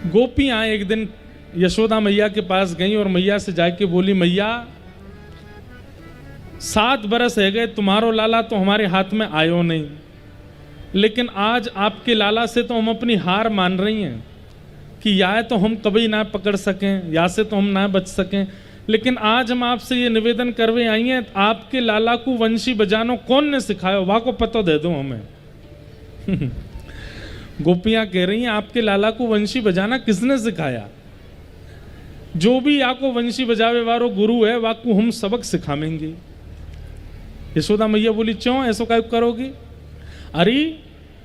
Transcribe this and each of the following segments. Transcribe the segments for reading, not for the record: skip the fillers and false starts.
गोपियां एक दिन यशोदा मैया के पास गई और मैया से जाके बोली, मैया 7 बरस है गए, तुम्हारो लाला तो हमारे हाथ में आयो नहीं, लेकिन आज आपके लाला से तो हम अपनी हार मान रही हैं कि या तो हम कभी ना पकड़ सकें, या से तो हम ना बच सकें, लेकिन आज हम आपसे ये निवेदन करवे आई हैं, आपके लाला को वंशी बजानो कौन ने सिखाया, वाह को पता दे दो हमें। गोपियां कह रही हैं, आपके लाला को वंशी बजाना किसने सिखाया? जो भी आपको वंशी बजावे वारो गुरु है, वाको हम सबक सिखावेंगे। यशोदा मैया बोली, क्यों ऐसो क्या करोगी? अरे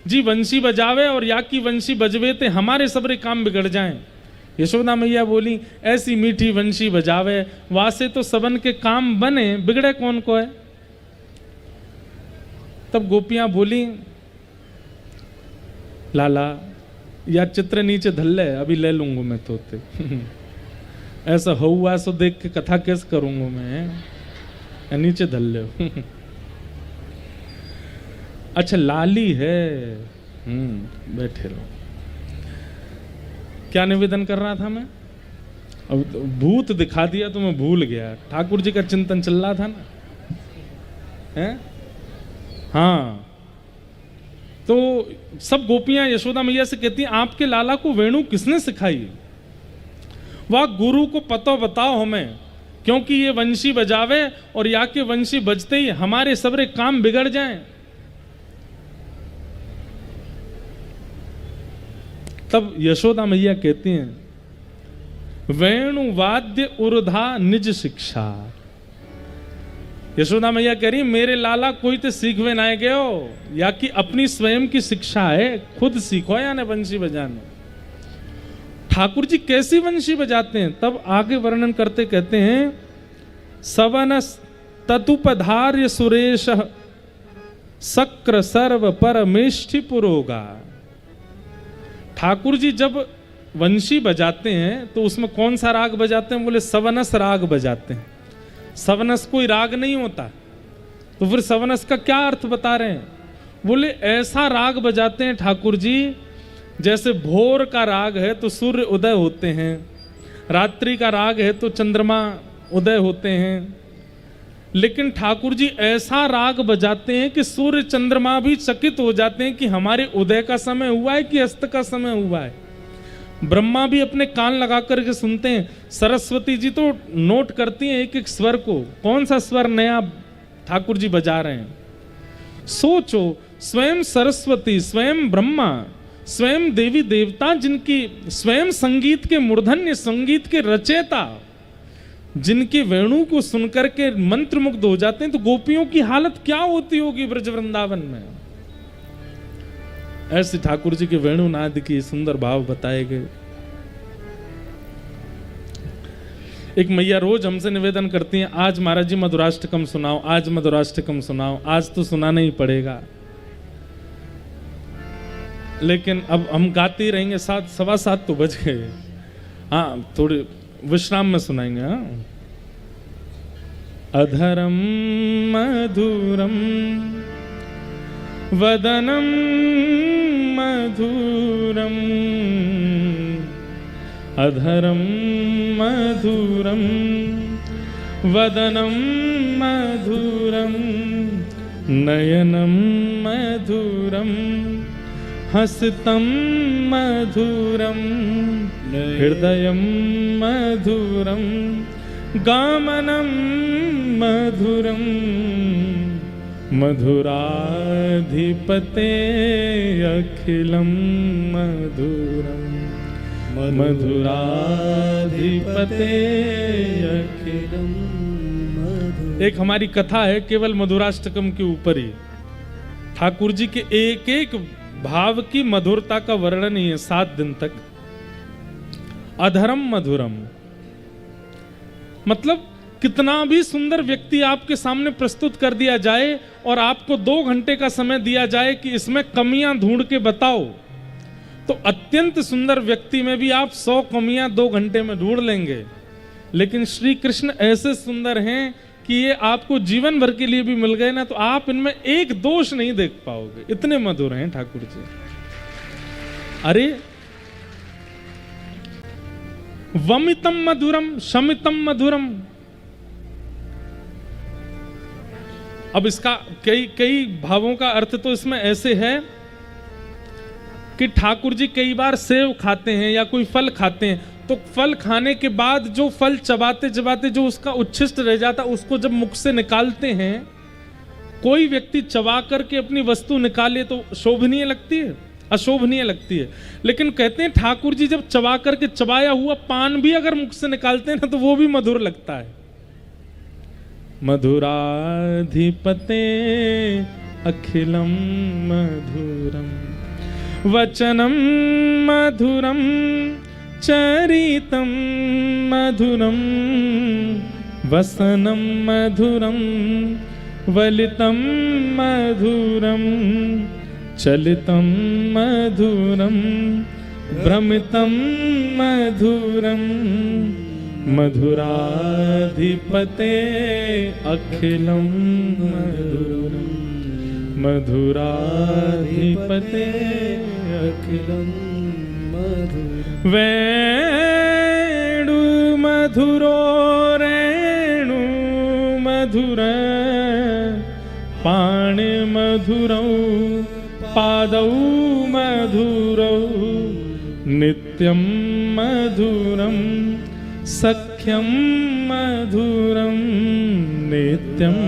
जी वंशी बजावे और या की वंशी बजवे ते हमारे सबरे काम बिगड़ जाएं। यशोदा मैया बोली, ऐसी मीठी वंशी बजावे वासे तो सबन के काम बने, बिगड़े कौन को है? तब गोपियां बोली, लाला या चित्र नीचे धल्ले, अभी ले लूंगा मैं तोते। ऐसा हुआ सो देख के कथा कैसे करूंगा मैं, या नीचे धल्ले। अच्छा लाली है, बैठे रहो। क्या निवेदन कर रहा था मैं? अब भूत दिखा दिया तो मैं भूल गया। ठाकुर जी का चिंतन चल रहा था ना, है? हाँ, तो सब गोपियां यशोदा मैया से कहती हैं, आपके लाला को वेणु किसने सिखाई? वह गुरु को पता बताओ हमें, क्योंकि ये वंशी बजावे और या के वंशी बजते ही हमारे सबरे काम बिगड़ जाएं। तब यशोदा मैया कहती हैं, वेणु वाद्य उर्धा निज शिक्षा। यशोदा मैया कह रही, मेरे लाला कोई तो सीखवे ना गयो, या कि अपनी स्वयं की शिक्षा है, खुद सीखो या ने वंशी बजाने। ठाकुर जी कैसी वंशी बजाते हैं? तब आगे वर्णन करते कहते हैं, सवनस ततुपधार्य सुरेश सक्र सर्व परमेष्ठि पुरोगा। ठाकुर जी जब वंशी बजाते हैं तो उसमें कौन सा राग बजाते हैं? बोले सवनस राग बजाते हैं। सवनस कोई राग नहीं होता, तो फिर सवनस का क्या अर्थ बता रहे हैं? बोले ऐसा राग बजाते हैं ठाकुर जी, जैसे भोर का राग है तो सूर्य उदय होते हैं, रात्रि का राग है तो चंद्रमा उदय होते हैं, लेकिन ठाकुर जी ऐसा राग बजाते हैं कि सूर्य चंद्रमा भी चकित हो जाते हैं कि हमारे उदय का समय हुआ है कि अस्त का समय हुआ है। ब्रह्मा भी अपने कान लगा करके सुनते हैं, सरस्वती जी तो नोट करती हैं एक एक स्वर को, कौन सा स्वर नया ठाकुर जी बजा रहे हैं। सोचो, स्वयं सरस्वती, स्वयं ब्रह्मा, स्वयं देवी देवता, जिनकी स्वयं संगीत के मूर्धन्य, संगीत के रचयिता, जिनके वेणु को सुनकर के मंत्रमुग्ध हो जाते हैं, तो गोपियों की हालत क्या होती होगी ब्रज वृंदावन में। ऐसे ठाकुर जी के वेणु नाद की सुंदर भाव बताए गए। एक मैया रोज हमसे निवेदन करती हैं, आज महाराज जी मधुराष्टकम सुनाओ, आज मधुराष्टकम सुनाओ। आज तो सुनाना ही पड़ेगा, लेकिन अब हम गाते रहेंगे, 7 सवा 7 तो बज गए। हाँ, थोड़ी विश्राम में सुनाएंगे। हाँ, अधरम मधुरम वदनम मधुरम, अधरम मधुरम वदनम मधुरम, नयनम मधुरम हस्तम मधुरम, हृदयम मधुरम गामनम मधुरम, मधुराधिपते अखिलम मधुरम, मधुराधिपते अखिलम मधुरम। एक हमारी कथा है केवल मधुराष्टकम के ऊपर ही, ठाकुर जी के एक एक भाव की मधुरता का वर्णन ही है 7 दिन तक। अधरम मधुरम मतलब कितना भी सुंदर व्यक्ति आपके सामने प्रस्तुत कर दिया जाए और आपको 2 घंटे का समय दिया जाए कि इसमें कमियां ढूंढ के बताओ, तो अत्यंत सुंदर व्यक्ति में भी आप 100 कमियां 2 घंटे में ढूंढ लेंगे। लेकिन श्री कृष्ण ऐसे सुंदर हैं कि ये आपको जीवन भर के लिए भी मिल गए ना, तो आप इनमें एक दोष नहीं देख पाओगे, इतने मधुर हैं ठाकुर जी। अरे वमितम मधुरम शमितम मधुरम। अब इसका कई भावों का अर्थ तो इसमें ऐसे है कि ठाकुर जी कई बार सेव खाते हैं या कोई फल खाते हैं, तो फल खाने के बाद जो फल चबाते चबाते जो उसका उच्छिष्ट रह जाता, उसको जब मुख से निकालते हैं, कोई व्यक्ति चबा करके अपनी वस्तु निकाले तो शोभनीय लगती है, अशोभनीय लगती है। लेकिन कहते हैं ठाकुर जी जब चबा करके चबाया हुआ पान भी अगर मुख से निकालते हैं ना, तो वो भी मधुर लगता है। मधुराधिपते अखिलम मधुरम वचनम मधुरम चरितम मधुरम वसनम मधुरम वलितम मधुरम चलितम मधुरम भ्रमितम मधुरम मधुराधिपते अखिलम मधुरम मधुराधिपते अखिलम मधुरम। वेणु मधुरो रेणु मधुर पाणि मधुरौ पादौ मधुरौ नित्यं मधुरं सख्यं मधुरं नित्यं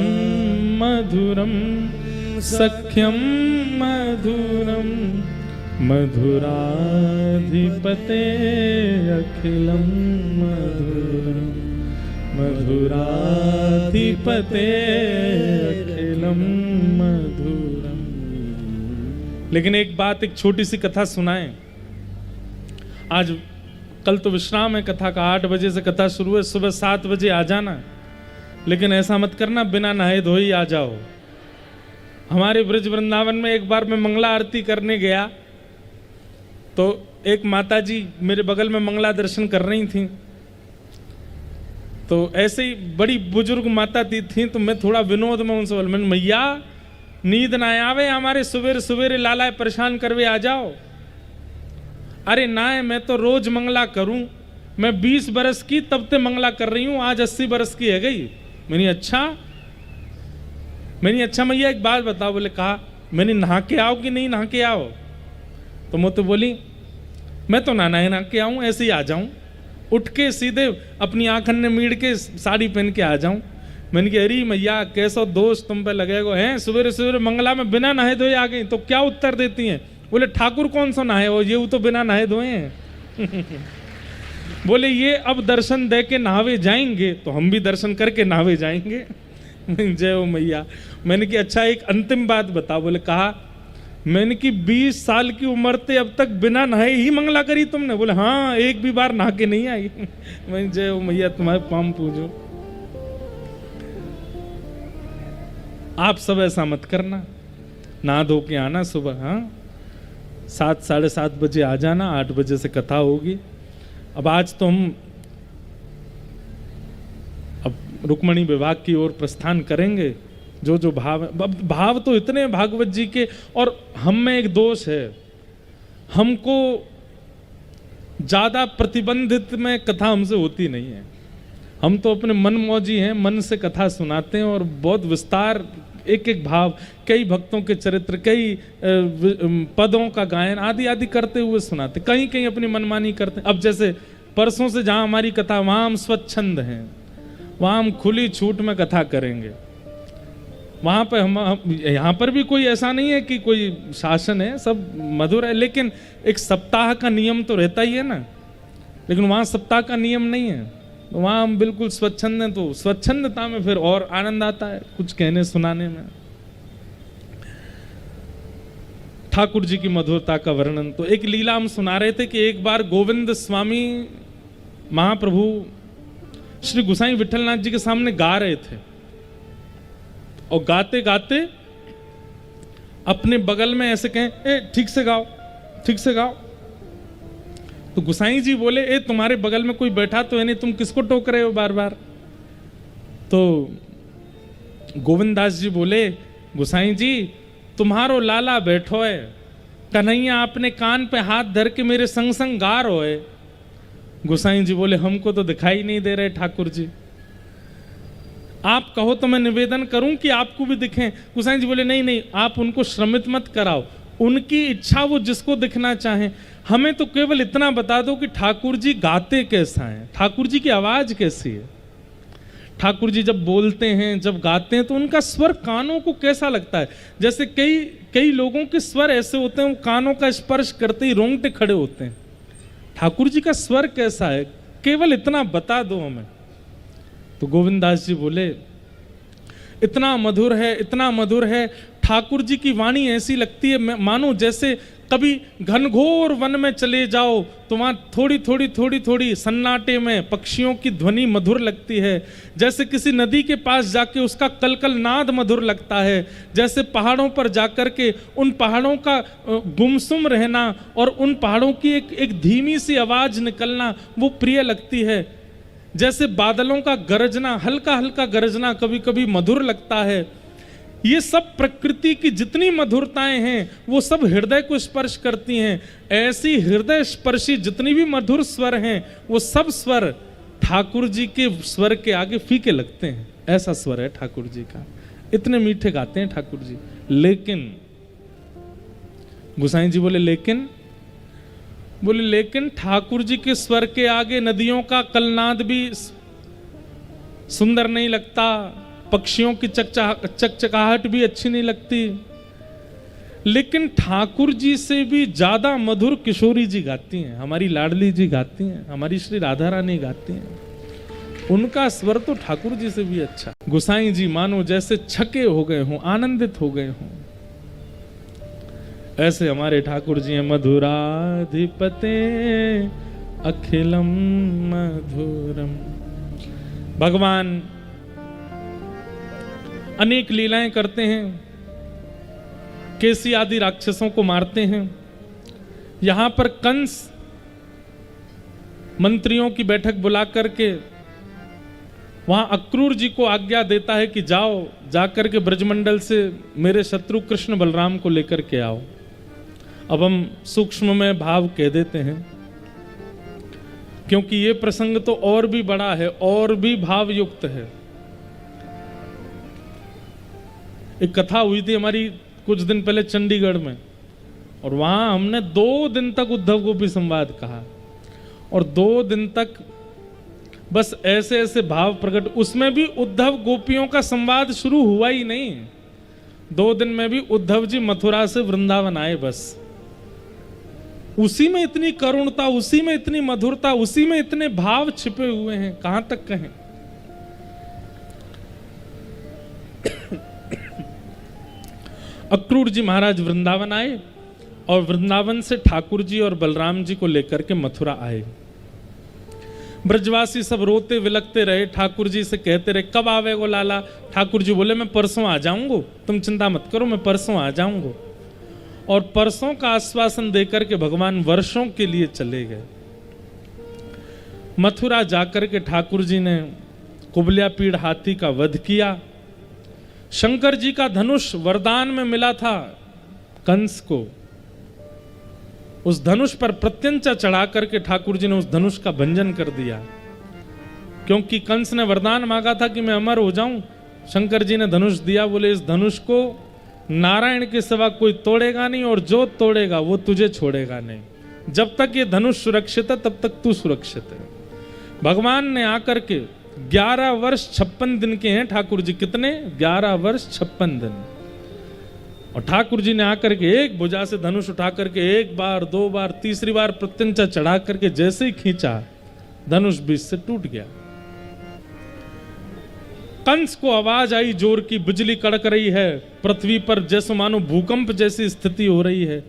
मधुरं सख्यं मधुरं मधुराधिपते अखिलं मधुरं मधुराधिपते अखिलं मधुरं। लेकिन एक बात, एक छोटी सी कथा सुनाएं। आज कल तो विश्राम है कथा का, 8 बजे से कथा शुरू है, सुबह 7 बजे आ जाना। लेकिन ऐसा मत करना बिना नहाए धोए आ जाओ। हमारे ब्रज वृंदावन में एक बार मैं मंगला आरती करने गया तो एक माता जी मेरे बगल में मंगला दर्शन कर रही थी। तो ऐसे ही बड़ी बुजुर्ग माता थी, तो मैं थोड़ा विनोद में उनसे बोला, मैया नींद ना आवे, हमारे सवेरे सवेरे लाला परेशान करवे आ जाओ। अरे ना, मैं तो रोज मंगला करूं, मैं 20 बरस की तब से मंगला कर रही हूं, आज 80 बरस की है गई। मैंने अच्छा मैया एक बात बताओ। बोले कहा, मैंने नहा के आओ कि नहीं नहा के आओ? तो मैं तो बोली मैं तो नहा के आऊं, ऐसे ही आ जाऊं, उठ के सीधे अपनी आंखन ने मीड़ के साड़ी पहन के आ जाऊं। मैंने कहा अरे मैया कैसो दोस्त तुम पे लगेगा हैं, सवेरे सवेरे मंगला में बिना नहाए धोए आ गई। तो क्या उत्तर देती हैं? बोले ठाकुर कौन सा नहाए हो, ये तो बिना नहाए धोए हैं। बोले ये अब दर्शन दे के नहावे जाएंगे तो हम भी दर्शन करके नहावे जाएंगे। जय हो मैया। मैंने कि अच्छा एक अंतिम बात बताओ। बोले कहा, मैंने कि 20 साल की उम्र से अब तक बिना नहाए ही मंगला करी तुमने? बोले हाँ, एक भी बार नहा के नहीं आई। मैं जय हो मैया, तुम्हारे पाम पूजो। आप सब ऐसा मत करना, नहा धो के आना सुबह। हाँ, 7 साढ़े 7 बजे आ जाना, 8 बजे से कथा होगी। अब आज तो हम अब रुक्मणी विभाग की ओर प्रस्थान करेंगे। जो जो भाव है, भाव तो इतने भागवत जी के। और हम में एक दोष है, हमको ज्यादा प्रतिबंधित में कथा हमसे होती नहीं है। हम तो अपने मन मौजी हैं, मन से कथा सुनाते हैं और बहुत विस्तार, एक एक भाव, कई भक्तों के चरित्र, कई पदों का गायन आदि आदि करते हुए सुनाते, कहीं कहीं अपनी मनमानी करते। अब जैसे परसों से जहाँ हमारी कथा, वहाँ हम स्वच्छंद हैं, वहाँ हम खुली छूट में कथा करेंगे। वहाँ पर हम यहाँ पर भी कोई ऐसा नहीं है कि कोई शासन है, सब मधुर है। लेकिन एक सप्ताह का नियम तो रहता ही है ना, लेकिन वहाँ सप्ताह का नियम नहीं है। तो वहाँ हम बिल्कुल स्वच्छंद हैं, तो स्वच्छंदता में फिर और आनंद आता है कुछ कहने सुनाने में। ठाकुर जी की मधुरता का वर्णन, तो एक लीला हम सुना रहे थे कि एक बार गोविंद स्वामी महाप्रभु श्री गुसाई विठलनाथ जी के सामने गा रहे थे और गाते गाते अपने बगल में ऐसे कहें, ए ठीक से गाओ, ठीक से गाओ। तो गुसाई जी बोले, ए तुम्हारे बगल में कोई बैठा तो है नहीं, तुम किसको टोक रहे हो बार बार? तो गोविंददास जी बोले, गुसाई जी तुम्हारो लाला बैठो है, कन्हैया अपने कान पे हाथ धर के मेरे संग संग गा रो है। गोसाई जी बोले हमको तो दिखाई नहीं दे रहे ठाकुर जी, आप कहो तो मैं निवेदन करूं कि आपको भी दिखें। गोसाई जी बोले नहीं नहीं, आप उनको श्रमित मत कराओ, उनकी इच्छा, वो जिसको दिखना चाहें। हमें तो केवल इतना बता दो कि ठाकुर जी गाते कैसा हैं, ठाकुर जी की आवाज कैसी है। ठाकुर जी जब बोलते हैं, जब गाते हैं तो उनका स्वर कानों को कैसा लगता है। जैसे कई लोगों के स्वर ऐसे होते हैं, वो कानों का स्पर्श करते ही रोंगटे खड़े होते हैं। ठाकुर जी का स्वर कैसा है, केवल इतना बता दो हमें। तो गोविंदास जी बोले इतना मधुर है, इतना मधुर है। ठाकुर जी की वाणी ऐसी लगती है मानो जैसे कभी घनघोर वन में चले जाओ तो वहाँ थोड़ी थोड़ी सन्नाटे में पक्षियों की ध्वनि मधुर लगती है। जैसे किसी नदी के पास जाके उसका कलकल नाद मधुर लगता है। जैसे पहाड़ों पर जाकर के उन पहाड़ों का गुमसुम रहना और उन पहाड़ों की एक धीमी सी आवाज निकलना वो प्रिय लगती है। जैसे बादलों का गरजना, हल्का हल्का गरजना कभी कभी मधुर लगता है। ये सब प्रकृति की जितनी मधुरताएं हैं वो सब हृदय को स्पर्श करती हैं। ऐसी हृदय स्पर्शी जितनी भी मधुर स्वर हैं वो सब स्वर ठाकुर जी के स्वर के आगे फीके लगते हैं। ऐसा स्वर है ठाकुर जी का, इतने मीठे गाते हैं ठाकुर जी। लेकिन गोसाई जी बोले लेकिन ठाकुर जी के स्वर के आगे नदियों का कलनाद भी सुंदर नहीं लगता, पक्षियों की चकचकाहट भी अच्छी नहीं लगती। लेकिन ठाकुर जी से भी ज्यादा मधुर किशोरी जी गाती हैं, हमारी लाडली जी गाती हैं, हमारी श्री राधा रानी गाती हैं। उनका स्वर तो ठाकुर जी से भी अच्छा। गोसाई जी मानो जैसे छके हो गए हों, आनंदित हो गए हों। ऐसे हमारे ठाकुर जी हैं। मधुराधिपते अखिलम मधुरम। भगवान अनेक लीलाएं करते हैं, केसी आदि राक्षसों को मारते हैं। यहां पर कंस मंत्रियों की बैठक बुला करके वहां अक्रूर जी को आज्ञा देता है कि जाओ, जाकर के ब्रजमंडल से मेरे शत्रु कृष्ण बलराम को लेकर के आओ। अब हम सूक्ष्म में भाव कह देते हैं क्योंकि ये प्रसंग तो और भी बड़ा है और भी भाव युक्त है। एक कथा हुई थी हमारी कुछ दिन पहले चंडीगढ़ में, और वहां हमने 2 दिन तक उद्धव गोपी संवाद कहा, और 2 दिन तक बस ऐसे ऐसे भाव प्रकट। उसमें भी उद्धव गोपियों का संवाद शुरू हुआ ही नहीं। 2 दिन में भी उद्धव जी मथुरा से वृंदावन आए, बस उसी में इतनी करुणता, उसी में इतनी मधुरता, उसी में इतने भाव छिपे हुए हैं, कहां तक कहें। अक्रूर जी महाराज वृंदावन आए और वृंदावन से ठाकुर जी और बलराम जी को लेकर के मथुरा आए। ब्रजवासी सब रोते विलकते रहे, ठाकुर जी से कहते रहे कब आवेगो लाला। ठाकुर जी बोले मैं परसों आ जाऊंगा, तुम चिंता मत करो, मैं परसों आ जाऊंगा। और परसों का आश्वासन देकर के भगवान वर्षों के लिए चले गए। मथुरा जाकर के ठाकुर जी ने कुबल्या-पीड़ हाथी का वध किया। शंकर जी का धनुष वरदान में मिला था कंस को, उस धनुष पर प्रत्यंचा चढ़ा करके ठाकुर जी ने उस धनुष का भंजन कर दिया। क्योंकि कंस ने वरदान मांगा था कि मैं अमर हो जाऊं, शंकर जी ने धनुष दिया। बोले इस धनुष को नारायण के सिवा कोई तोड़ेगा नहीं, और जो तोड़ेगा वो तुझे छोड़ेगा नहीं। जब तक ये धनुष सुरक्षित है तब तक तू सुरक्षित है। भगवान ने आकर के 11 वर्ष 56 दिन के हैं ठाकुर जी। कितने? 11 वर्ष 56 दिन। और ठाकुर जी ने आकर के एक भुजा से धनुष उठा करके 1 बार 2 बार 3री बार प्रत्यंचा चढ़ा करके जैसे ही खींचा, धनुष बीच से टूट गया। कंस को आवाज आई जोर की, बिजली कड़क रही है पृथ्वी पर, जैसे मानो भूकंप जैसी स्थिति हो रही है।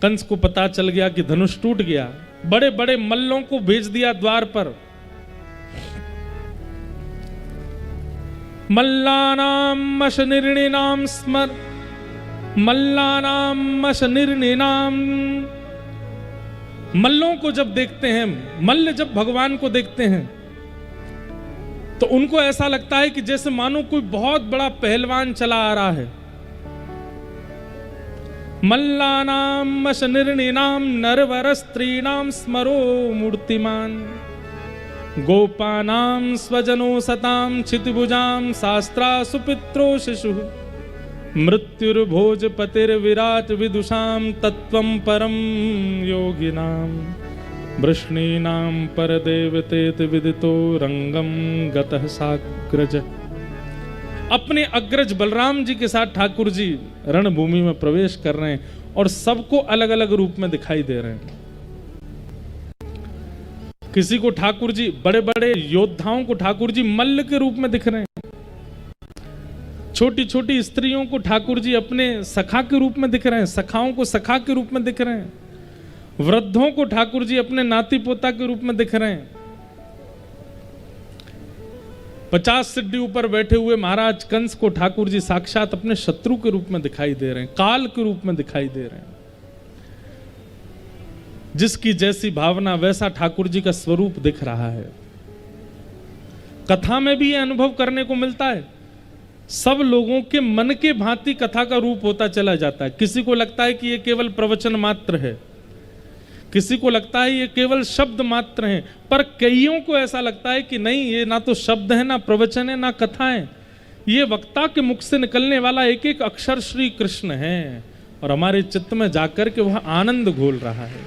कंस को पता चल गया कि धनुष टूट गया। बड़े बड़े मल्लों को भेज दिया द्वार पर। मल्लानाम अशनिर्णिनाम स्मर, मल्लानाम अशनिर्णिनाम। मल्लों को जब देखते हैं, मल्ल जब भगवान को देखते हैं तो उनको ऐसा लगता है कि जैसे मानो कोई बहुत बड़ा पहलवान चला आ रहा है। मल्लानां वशनिर्णिनां नरवरस्त्रीणां स्मरो मूर्तिमान् गोपानां स्वजनो सतां क्षितिभुजां शास्त्रा सुपित्रो शिशुः मृत्युर्भोजपतिर्विराट विदुषां तत्त्वं परं योगिनां वृष्णीनां परदेवतेति विदितो रंगम गतः साग्रज। अपने अग्रज बलराम जी के साथ ठाकुर जी रणभूमि में प्रवेश कर रहे हैं और सबको अलग अलग रूप में दिखाई दे रहे हैं। किसी को ठाकुर जी, बड़े बड़े योद्धाओं को ठाकुर जी मल्ल के रूप में दिख रहे हैं, छोटी छोटी स्त्रियों को ठाकुर जी अपने सखा के रूप में दिख रहे हैं, सखाओं को सखा के रूप में दिख रहे हैं, वृद्धों को ठाकुर जी अपने नाती पोता के रूप में दिख रहे हैं। 50 सिड्डी ऊपर बैठे हुए महाराज कंस को ठाकुर जी साक्षात अपने शत्रु के रूप में दिखाई दे रहे हैं, काल के रूप में दिखाई दे रहे हैं। जिसकी जैसी भावना वैसा ठाकुर जी का स्वरूप दिख रहा है। कथा में भी यह अनुभव करने को मिलता है। सब लोगों के मन के भांति कथा का रूप होता चला जाता है। किसी को लगता है कि ये केवल प्रवचन मात्र है, किसी को लगता है ये केवल शब्द मात्र हैं, पर कईयों को ऐसा लगता है कि नहीं, ये ना तो शब्द है, ना प्रवचन है, ना कथा है, ये वक्ता के मुख से निकलने वाला एक एक अक्षर श्री कृष्ण है और हमारे चित्त में जाकर के वह आनंद घोल रहा है।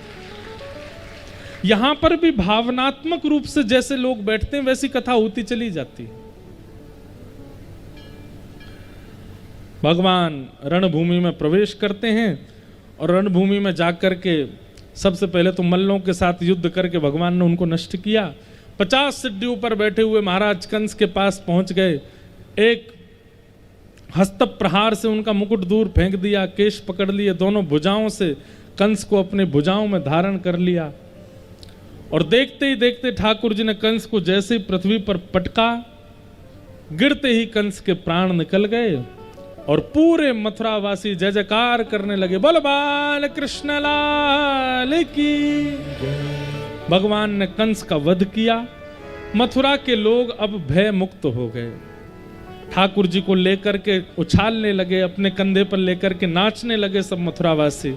यहां पर भी भावनात्मक रूप से जैसे लोग बैठते हैं वैसी कथा होती चली जाती है। भगवान रणभूमि में प्रवेश करते हैं और रणभूमि में जाकर के सबसे पहले तो मल्लों के साथ युद्ध करके भगवान ने उनको नष्ट किया। 50 सिड्डियों पर बैठे हुए महाराज कंस के पास पहुंच गए, एक हस्त प्रहार से उनका मुकुट दूर फेंक दिया, केश पकड़ लिए, दोनों भुजाओं से कंस को अपने भुजाओं में धारण कर लिया और देखते ही देखते ठाकुर जी ने कंस को जैसे ही पृथ्वी पर पटका, गिरते ही कंस के प्राण निकल गए और पूरे मथुरावासी जय जयकार करने लगे, बोल बाल कृष्ण लाल की। भगवान ने कंस का वध किया। मथुरा के लोग अब भय मुक्त हो गए। ठाकुर जी को लेकर के उछालने लगे, अपने कंधे पर लेकर के नाचने लगे सब मथुरावासी।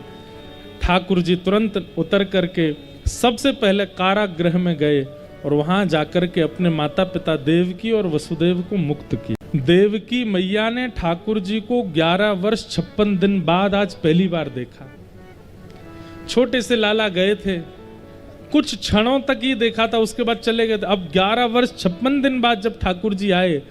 ठाकुर जी तुरंत उतर करके सबसे पहले कारागृह में गए और वहां जाकर के अपने माता पिता देवकी और वसुदेव को मुक्त किया। देवकी मैया ने ठाकुर जी को 11 वर्ष 56 दिन बाद आज पहली बार देखा। छोटे से लाला गए थे, कुछ क्षणों तक ही देखा था, उसके बाद चले गए थे। अब 11 वर्ष 56 दिन बाद जब ठाकुर जी आए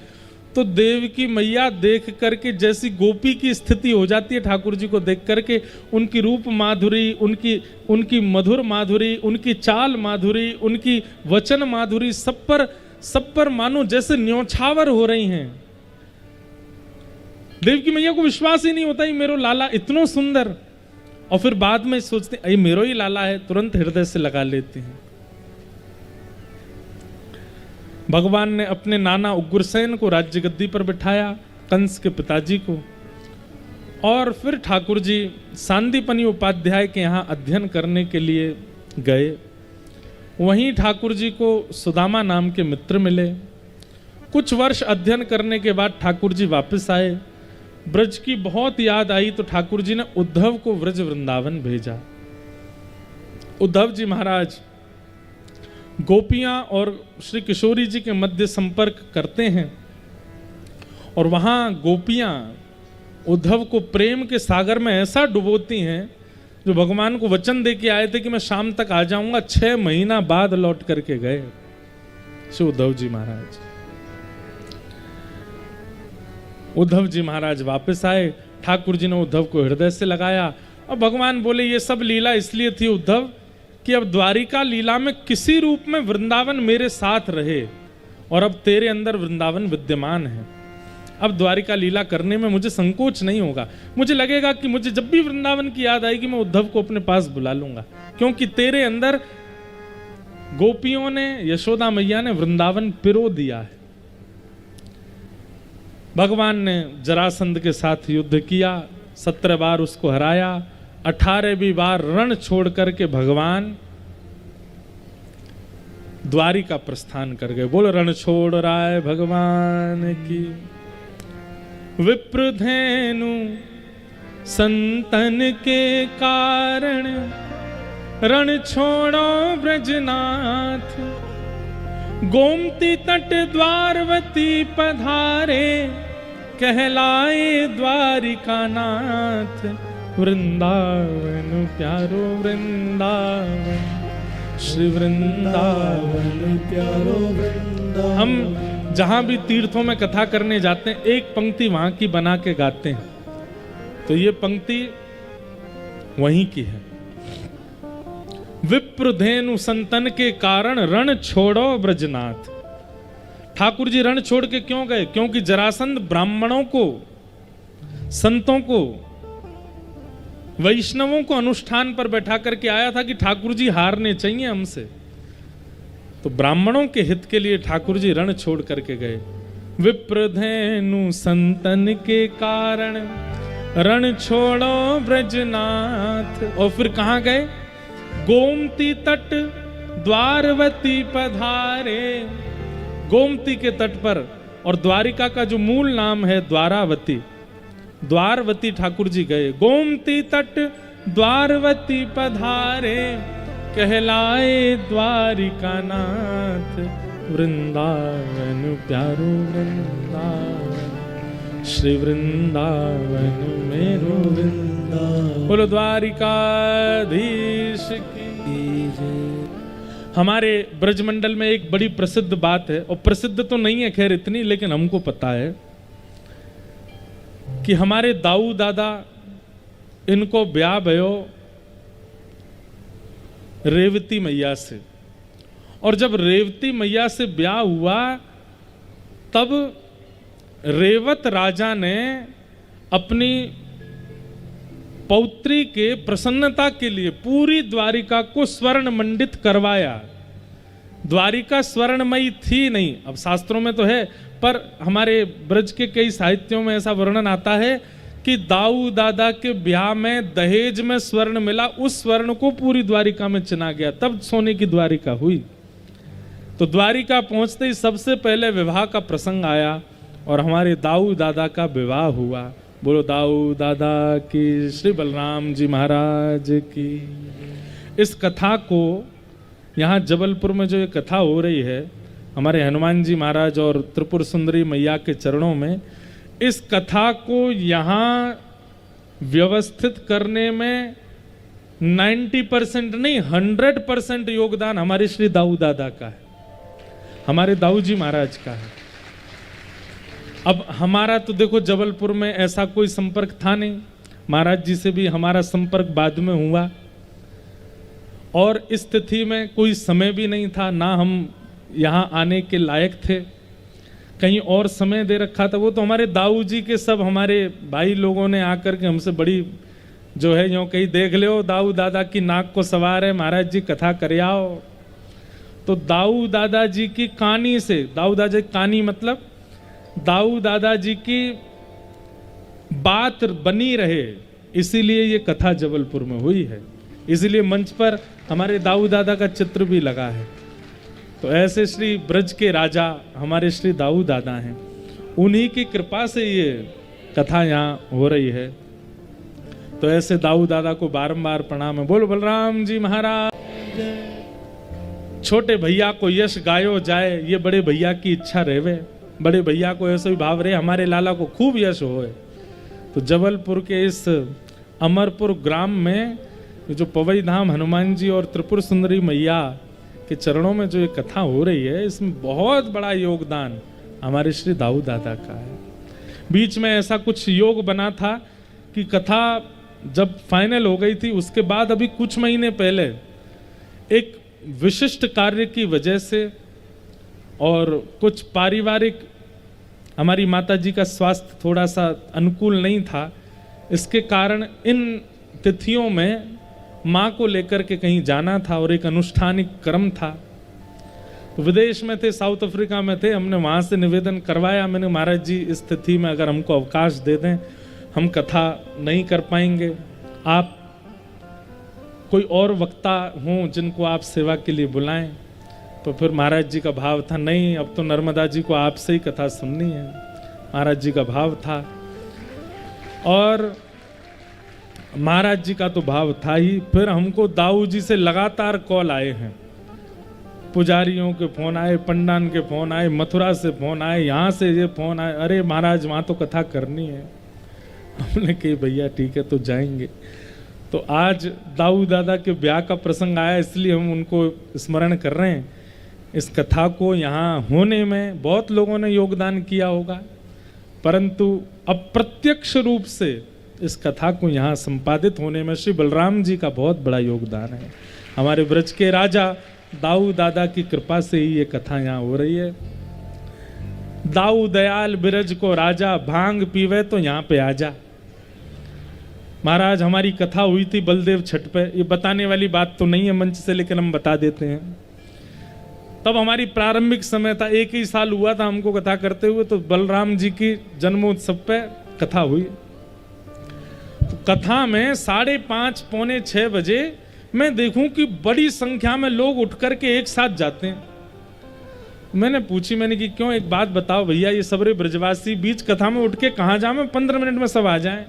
तो देवकी मैया देख करके जैसी गोपी की स्थिति हो जाती है ठाकुर जी को देख करके, उनकी रूप माधुरी, उनकी मधुर माधुरी, उनकी चाल माधुरी, उनकी वचन माधुरी, सब पर मानो जैसे न्योछावर हो रही हैं। देवकी मैया को विश्वास ही नहीं होता, ये मेरो लाला इतना सुंदर, और फिर बाद में सोचते ये मेरो ही लाला है, तुरंत हृदय से लगा लेते हैं। भगवान ने अपने नाना उग्रसेन को राज्य गद्दी पर बिठाया, कंस के पिताजी को, और फिर ठाकुर जी सांदीपनि उपाध्याय के यहाँ अध्ययन करने के लिए गए। वहीं ठाकुर जी को सुदामा नाम के मित्र मिले। कुछ वर्ष अध्ययन करने के बाद ठाकुर जी वापस आए। ब्रज की बहुत याद आई तो ठाकुर जी ने उद्धव को व्रज वृंदावन भेजा। उद्धव जी महाराज गोपियां और श्री किशोरी जी के मध्य संपर्क करते हैं और वहां गोपियां उद्धव को प्रेम के सागर में ऐसा डुबोती हैं, जो भगवान को वचन दे के आए थे कि मैं शाम तक आ जाऊंगा, 6 महीना बाद लौट करके गए श्री उद्धव जी महाराज। उद्धव जी महाराज वापस आए, ठाकुर जी ने उद्धव को हृदय से लगाया और भगवान बोले ये सब लीला इसलिए थी उद्धव कि अब द्वारिका लीला में किसी रूप में वृंदावन मेरे साथ रहे, और अब तेरे अंदर वृंदावन विद्यमान है। अब द्वारिका लीला करने में मुझे संकोच नहीं होगा। मुझे लगेगा कि मुझे जब भी वृंदावन की याद आएगी मैं उद्धव को अपने पास बुला लूंगा, क्योंकि तेरे अंदर गोपियों ने, यशोदा मैया ने वृंदावन पिरो दिया है। भगवान ने जरासंध के साथ युद्ध किया, 17 बार उसको हराया, 18वीं बार रण छोड़ करके भगवान द्वारिका प्रस्थान कर गए। बोल रण छोड़ राय भगवान की। विप्रधेनु संतन के कारण रण छोड़ो ब्रजनाथ, गोमती तट द्वारवती पधारे, कहलाए द्वारिका नाथ। वृंदावन प्यारो वृंदावन, श्री वृंदावन प्यारो वृंदावन। हम जहां भी तीर्थों में कथा करने जाते हैं, एक पंक्ति वहां की बना के गाते हैं, तो ये पंक्ति वहीं की है। विप्रधेनु संतन के कारण रण छोड़ो ब्रजनाथ। ठाकुर जी रण छोड़ के क्यों गए? क्योंकि जरासंध ब्राह्मणों को, संतों को, वैष्णवों को अनुष्ठान पर बैठा करके आया था कि ठाकुर जी हारने चाहिए हमसे। तो ब्राह्मणों के हित के लिए ठाकुर जी रण छोड़ करके गए। विप्रधेनु संतन के कारण रण छोड़ो ब्रजनाथ। और फिर कहां गए? गोमती तट द्वारवती पधारे। गोमती के तट पर, और द्वारिका का जो मूल नाम है द्वारावती, द्वारवती ठाकुर जी गए। गोमती तट द्वारवती पधारे, कहलाए द्वारिका नाथ। वृंदावन प्यारो वृंदावन, श्री वृंदावन मेरो वृंदावन। बोलो द्वारिकाधीश की जय। हमारे ब्रजमंडल में एक बड़ी प्रसिद्ध बात है, और प्रसिद्ध तो नहीं है खैर इतनी, लेकिन हमको पता है कि हमारे दाऊ दादा, इनको ब्याह भयो रेवती मैया से, और जब रेवती मैया से ब्याह हुआ तब रेवत राजा ने अपनी पौत्री के प्रसन्नता के लिए पूरी द्वारिका को स्वर्ण मंडित करवाया। द्वारिका स्वर्णमयी थी नहीं, अब शास्त्रों में तो है, पर हमारे ब्रज के कई साहित्यों में ऐसा वर्णन आता है कि दाऊ दादा के ब्याह में दहेज में स्वर्ण मिला, उस स्वर्ण को पूरी द्वारिका में चिना गया, तब सोने की द्वारिका हुई। तो द्वारिका पहुंचते ही सबसे पहले विवाह का प्रसंग आया, और हमारे दाऊ दादा का विवाह हुआ। बोलो दाऊ दादा की, श्री बलराम जी महाराज की। इस कथा को यहाँ जबलपुर में जो ये कथा हो रही है, हमारे हनुमान जी महाराज और त्रिपुर सुंदरी मैया के चरणों में, इस कथा को यहाँ व्यवस्थित करने में 90% नहीं 100% योगदान हमारे श्री दाऊ दादा का है, हमारे दाऊ जी महाराज का है। अब हमारा तो देखो जबलपुर में ऐसा कोई संपर्क था नहीं, महाराज जी से भी हमारा संपर्क बाद में हुआ, और इस तिथि में कोई समय भी नहीं था, ना हम यहाँ आने के लायक थे, कहीं और समय दे रखा था। वो तो हमारे दाऊ जी के सब हमारे भाई लोगों ने आकर के हमसे बड़ी जो है यूँ कहीं देख ले दाऊ दादा की नाक को सवार है, महाराज जी कथा कर आओ। तो दाऊ दादा जी की कहानी से, दाऊ दादा की कहानी मतलब दाऊ दादा जी की बात बनी रहे, इसीलिए ये कथा जबलपुर में हुई है, इसीलिए मंच पर हमारे दाऊ दादा का चित्र भी लगा है। तो ऐसे श्री ब्रज के राजा हमारे श्री दाऊ दादा हैं, उन्हीं की कृपा से ये कथा यहाँ हो रही है। तो ऐसे दाऊ दादा को बारंबार प्रणाम है। बोलो बलराम जी महाराज। छोटे भैया को यश गायो जाए, ये बड़े भैया की इच्छा रहे, बड़े भैया को ऐसा भी भाव रहे हमारे लाला को खूब यश होए। तो जबलपुर के इस अमरपुर ग्राम में जो पवई धाम हनुमान जी और त्रिपुर सुंदरी मैया के चरणों में जो ये कथा हो रही है, इसमें बहुत बड़ा योगदान हमारे श्री दाऊ दादा का है। बीच में ऐसा कुछ योग बना था कि कथा जब फाइनल हो गई थी, उसके बाद अभी कुछ महीने पहले एक विशिष्ट कार्य की वजह से और कुछ पारिवारिक, हमारी माता जी का स्वास्थ्य थोड़ा सा अनुकूल नहीं था, इसके कारण इन तिथियों में माँ को लेकर के कहीं जाना था और एक अनुष्ठानिक क्रम था। तो विदेश में थे, साउथ अफ्रीका में थे, हमने वहाँ से निवेदन करवाया, मैंने महाराज जी इस तिथि में अगर हमको अवकाश दे दें, हम कथा नहीं कर पाएंगे, आप कोई और वक्ता हों जिनको आप सेवा के लिए बुलाएं। तो फिर महाराज जी का भाव था नहीं, अब तो नर्मदा जी को आपसे ही कथा सुननी है, महाराज जी का भाव था। और महाराज जी का तो भाव था ही। फिर हमको दाऊ जी से लगातार कॉल आए हैं, पुजारियों के फोन आए, पंडान के फोन आए, मथुरा से फोन आए, यहाँ से ये फोन आए, अरे महाराज वहाँ तो कथा करनी है। हमने कही भैया ठीक है तो जाएंगे। तो आज दाऊ दादा के ब्याह का प्रसंग आया, इसलिए हम उनको स्मरण कर रहे हैं। इस कथा को यहाँ होने में बहुत लोगों ने योगदान किया होगा, परंतु अप्रत्यक्ष रूप से इस कथा को यहाँ संपादित होने में श्री बलराम जी का बहुत बड़ा योगदान है। हमारे ब्रज के राजा दाऊ दादा की कृपा से ही ये कथा यहाँ हो रही है। दाऊ दयाल बिरज को राजा, भांग पीवे तो यहाँ पे आजा। महाराज हमारी कथा हुई थी बलदेव छठ पे, ये बताने वाली बात तो नहीं है मंच से, लेकिन हम बता देते हैं। तब हमारी प्रारंभिक समय था, 1 ही साल हुआ था हमको कथा करते हुए, तो बलराम जी की जन्मोत्सव पे कथा हुई। तो कथा में 5:30 पौने 6 बजे मैं देखूं कि बड़ी संख्या में लोग उठ करके एक साथ जाते हैं। मैंने पूछी, मैंने कि क्यों, एक बात बताओ भैया, ये सबरे ब्रजवासी बीच कथा में उठ के कहाँ जाए, 15 मिनट में सब आ जाएं।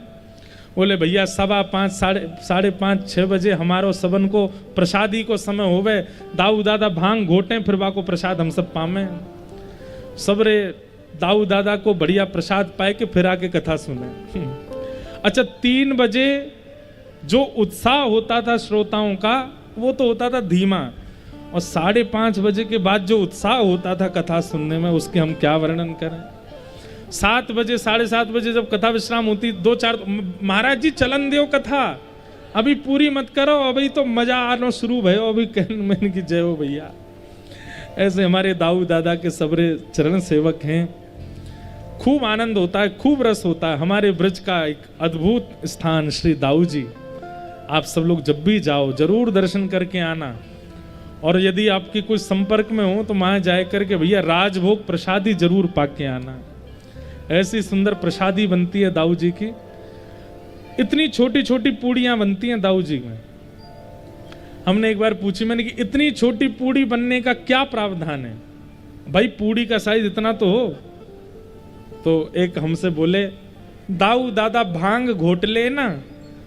बोले भैया 5:15 5:30 6 बजे हमारो सबन को प्रसादी को समय होवे, दाऊ दादा भांग घोटे फिर को प्रसाद हम सब पामे। सबरे दाऊ दादा को बढ़िया प्रसाद पाए के फिर आके कथा सुने। अच्छा 3 बजे जो उत्साह होता था श्रोताओं का वो तो होता था धीमा, और 5:30 बजे के बाद जो उत्साह होता था कथा सुनने में उसके हम क्या वर्णन करें। 7 बजे 7:30 बजे जब कथा विश्राम होती, 2-4 महाराज जी चलन देव कथा अभी पूरी मत करो, अभी तो मजा आना शुरू भयो, अभी मैंने की जय हो भैया। ऐसे हमारे दाऊ दादा के सबरे चरण सेवक हैं। खूब आनंद होता है, खूब रस होता है। हमारे ब्रज का एक अद्भुत स्थान श्री दाऊ जी, आप सब लोग जब भी जाओ जरूर दर्शन करके आना, और यदि आपकी कोई संपर्क में हो तो वहां जाए करके भैया राजभोग प्रसादी जरूर पाके आना। ऐसी सुंदर प्रसादी बनती है दाऊ जी की, इतनी छोटी छोटी पूड़ियां बनती हैं दाऊ जी में। हमने एक बार पूछी, मैंने कि इतनी छोटी पूड़ी बनने का क्या प्रावधान है भाई, पूड़ी का साइज इतना तो हो। तो एक हमसे बोले, दाऊ दादा भांग घोट ले ना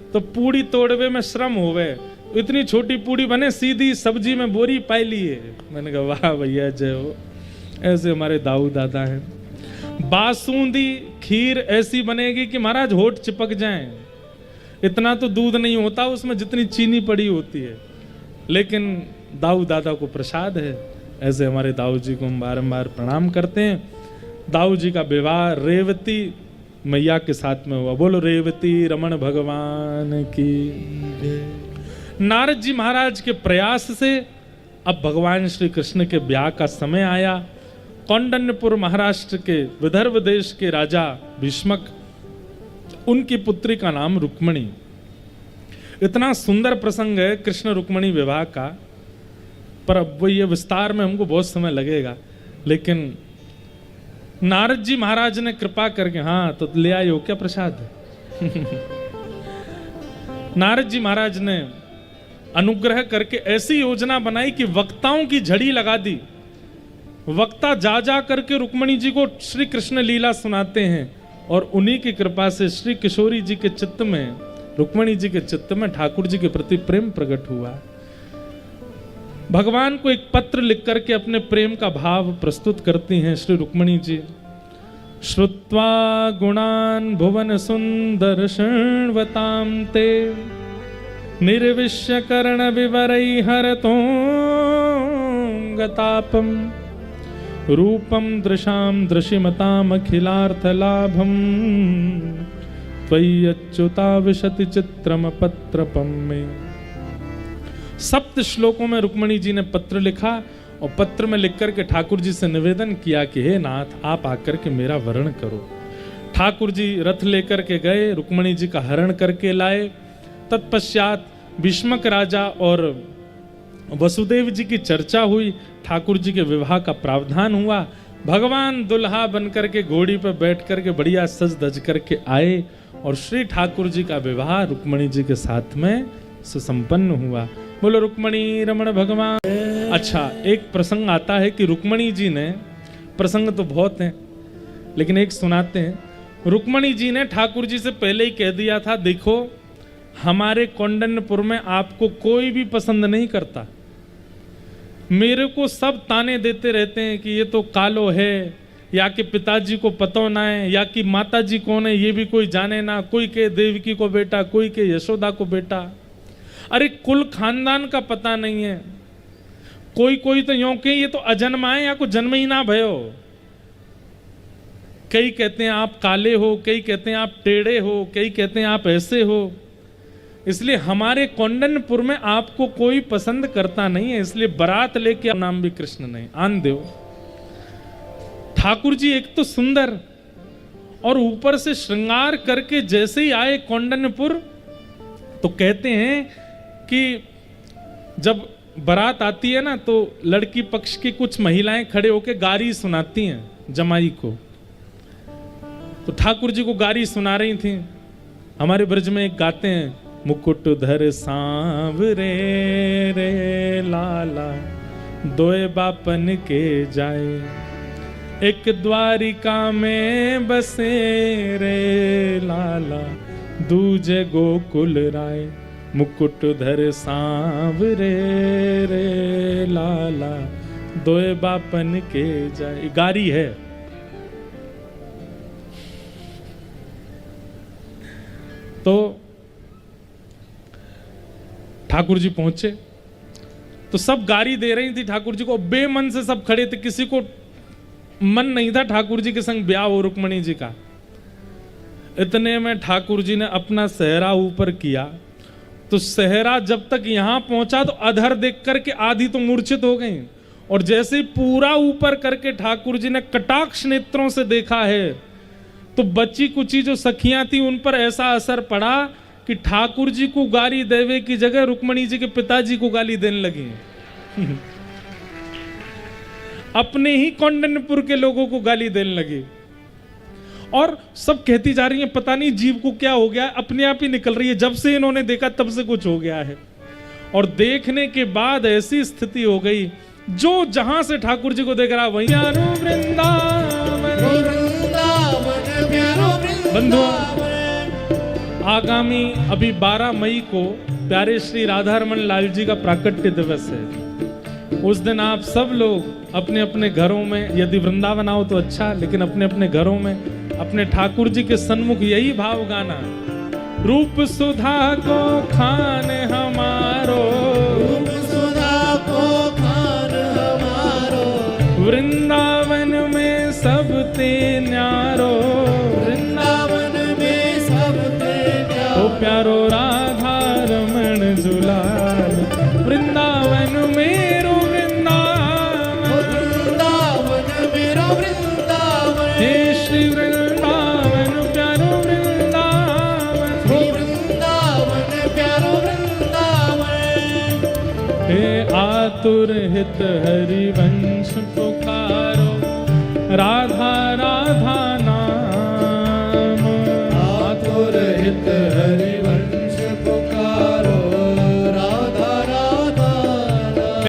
तो पूड़ी तोड़वे में श्रम होवे, इतनी छोटी पूड़ी बने सीधी सब्जी में बोरी पाई लिए। मैंने कहा वाह भैया जय हो। ऐसे हमारे दाऊ दादा हैं। बासुंदी खीर ऐसी बनेगी कि महाराज होठ चिपक जाएं, इतना तो दूध नहीं होता उसमें जितनी चीनी पड़ी होती है, लेकिन दाऊ दादा को प्रसाद है। ऐसे हमारे दाऊ जी को हम बारंबार प्रणाम करते हैं। दाऊ जी का विवाह रेवती मैया के साथ में हुआ। बोलो रेवती रमण भगवान की। नारद जी महाराज के प्रयास से अब भगवान श्री कृष्ण के ब्याह का समय आया। कौंडन्यपुर महाराष्ट्र के विदर्भ देश के राजा भीष्मक, उनकी पुत्री का नाम रुक्मणी। इतना सुंदर प्रसंग है कृष्ण रुक्मणी विवाह का, पर अब वो ये विस्तार में हमको बहुत समय लगेगा। लेकिन नारद जी महाराज ने कृपा करके, हाँ तो ले आए हो क्या प्रसाद? नारद जी महाराज ने अनुग्रह करके ऐसी योजना बनाई कि वक्ताओं की झड़ी लगा दी। वक्ता जा जा करके रुक्मणी जी को श्री कृष्ण लीला सुनाते हैं, और उन्हीं की कृपा से श्री किशोरी जी के चित्त में, रुक्मणी जी के चित्त में ठाकुर जी के प्रति प्रेम प्रकट हुआ। भगवान को एक पत्र लिख करके अपने प्रेम का भाव प्रस्तुत करती हैं श्री रुक्मणी जी। श्रुत्वा गुणान भुवन सुंदर शृण्वतां ते निर्विश्य कर्ण विवरै हरतो गतापम रूपम दृशाम दृशिमताम अखिलार्थ लाभम त्वयि अच्युता विशति चित्रम पत्रपम में। 7 श्लोकों में रुक्मणी जी ने पत्र लिखा, और पत्र में लिख करके ठाकुर जी से निवेदन किया कि हे नाथ आप आकर के मेरा वरण करो। ठाकुर जी रथ लेकर के गए, रुक्मणी जी का हरण करके लाए। तत्पश्चात भीष्मक राजा और वसुदेव जी की चर्चा हुई, ठाकुर जी के विवाह का प्रावधान हुआ। भगवान दुल्हा बनकर के घोड़ी पर बैठ करके बढ़िया सज धज करके आए, और श्री ठाकुर जी का विवाह रुक्मणी जी के साथ में सुसंपन्न हुआ। बोलो रुक्मणी रमण भगवान। अच्छा, एक प्रसंग आता है कि रुक्मणी जी ने, प्रसंग तो बहुत हैं लेकिन एक सुनाते हैं। रुक्मणी जी ने ठाकुर जी से पहले ही कह दिया था, देखो हमारे कौंडन्यपुर में आपको कोई भी पसंद नहीं करता। मेरे को सब ताने देते रहते हैं कि ये तो कालो है, या कि पिताजी को पता ना है, या कि माताजी कौन है ये भी कोई जाने ना, कोई के देवकी को बेटा, कोई के यशोदा को बेटा। अरे कुल खानदान का पता नहीं है। कोई तो यूं के ये तो अजन्मा है या को जन्म ही ना भयो। कई कहते हैं आप काले हो, कई कहते हैं आप टेढ़े हो, कई कहते हैं आप ऐसे हो। इसलिए हमारे कौंडन्यपुर में आपको कोई पसंद करता नहीं है, इसलिए बारात लेके नाम भी कृष्ण नहीं आन दो। ठाकुर जी एक तो सुंदर और ऊपर से श्रृंगार करके जैसे ही आए कौंडन्यपुर, तो कहते हैं कि जब बारात आती है ना तो लड़की पक्ष की कुछ महिलाएं खड़े होकर गारी सुनाती हैं जमाई को। तो ठाकुर जी को गारी सुना रही थी। हमारे ब्रज में एक गाते हैं, मुकुट धर सांवरे रे लाला, दोए बापन के जाए, एक द्वारिका में बसे रे लाला, दूजे गोकुल राय। मुकुट धर सांवरे रे लाला, दोए बापन के जाए। गारी है। तो ठाकुर जी पहुंचे तो सब गारी दे रही थी ठाकुर जी को। बेमन से सब खड़े थे, किसी को मन नहीं था ठाकुर जी के संग ब्याह हो रुक्मणी जी का। इतने में ठाकुर जी ने अपना सेहरा ऊपर किया, तो सेहरा जब तक यहां पहुंचा तो अधर देख करके आधी तो मूर्छित हो गई, और जैसे ही पूरा ऊपर करके ठाकुर जी ने कटाक्ष नेत्रों से देखा है, तो बच्ची कुची जो सखियां थी उन पर ऐसा असर पड़ा कि ठाकुर जी को गाली देवे की जगह रुक्मणी जी के पिताजी को गाली देने लगी। अपने ही कौंडन्यपुर के लोगों को गाली देने लगी, और सब कहती जा रही है पता नहीं जीव को क्या हो गया, अपने आप ही निकल रही है। जब से इन्होंने देखा तब से कुछ हो गया है। और देखने के बाद ऐसी स्थिति हो गई, जो जहां से ठाकुर जी को देख रहा वहीं बंधुओं, आगामी अभी 12 मई को प्यारे श्री राधारमण लाल जी का प्राकट्य दिवस है। उस दिन आप सब लोग अपने अपने घरों में, यदि वृंदावन आओ तो अच्छा, लेकिन अपने अपने घरों में अपने ठाकुर जी के सन्मुख यही भाव गाना, रूप सुधा को खान हमारो, रूप सुधा को खान हमारो, वृंदावन में सब ते न्यारो, वृंदावन में सब ते न्यारो, ओ प्यारो राधा रमण जुलाल, वृंदावन मेरो वृंदावन, वृंदावन मेरो वृंदावन, हे श्री वृंदावन प्यारो वृंदावन, हे वृंदावन प्यारो वृंदावन, हे आतुर हित हरिवंश पुकारो, राधा राधा नाम, आतुर हित हरिवंश पुकारो, राधा राधा नाम।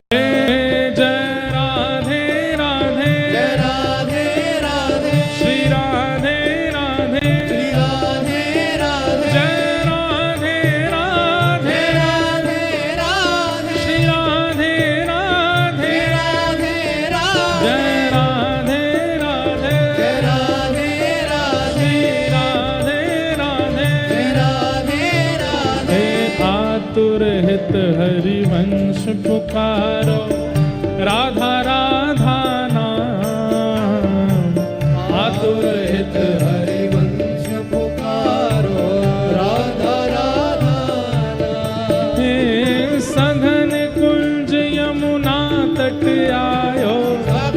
जय राधे राधे, जय राधे राधे, श्री राधे राधे, श्री राधे राधे, जय राधे राधे, राधे राधे, श्री राधे राधे, राधे राधे, जय राधे राधे, जय राधे राधे, राधे राधे, जय राधे राधे, आतुर हित हरिवंश पुकारो, राधा राधा नाम, आतुर हित हरिवंश पुकारो, राधा राधा नाम। हे सघन कुंज यमुना तट आयो,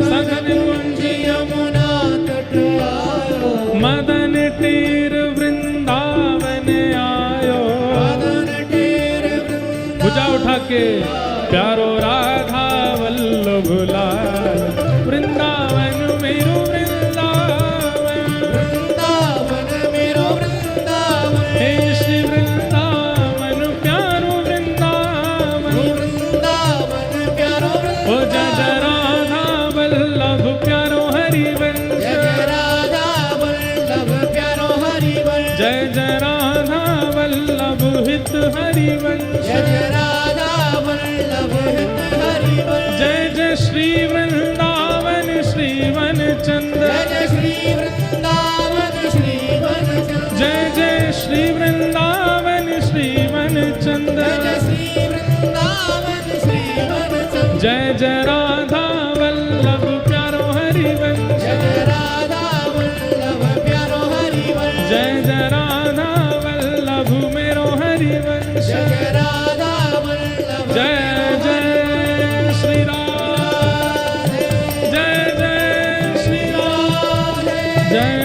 सघन कुंज यमुना तट आयो, मदन टेर वृंदावन आयो, मदन टेर वृंदावन, भुजा उठा के प्यारो राधा वल्लभ लाल, वृंदावन मेरो वृंदावन, वृंदावन मेरो वृंदावन, हे श्री वृंदावन प्यारो वृंदावन, वृंदावन प्यारो वृंदावन, ओ जय राधा वल्लभ प्यारो हरिवंश, जय राधा वल्लभ प्यारो हरिवंश, जय जय राधा वल्लभ हित जय जय राधा वल्लभ मेरो हरिवंश, जय राधा वल्लभ जय जय श्री राधे, जय जय श्री राधे, जय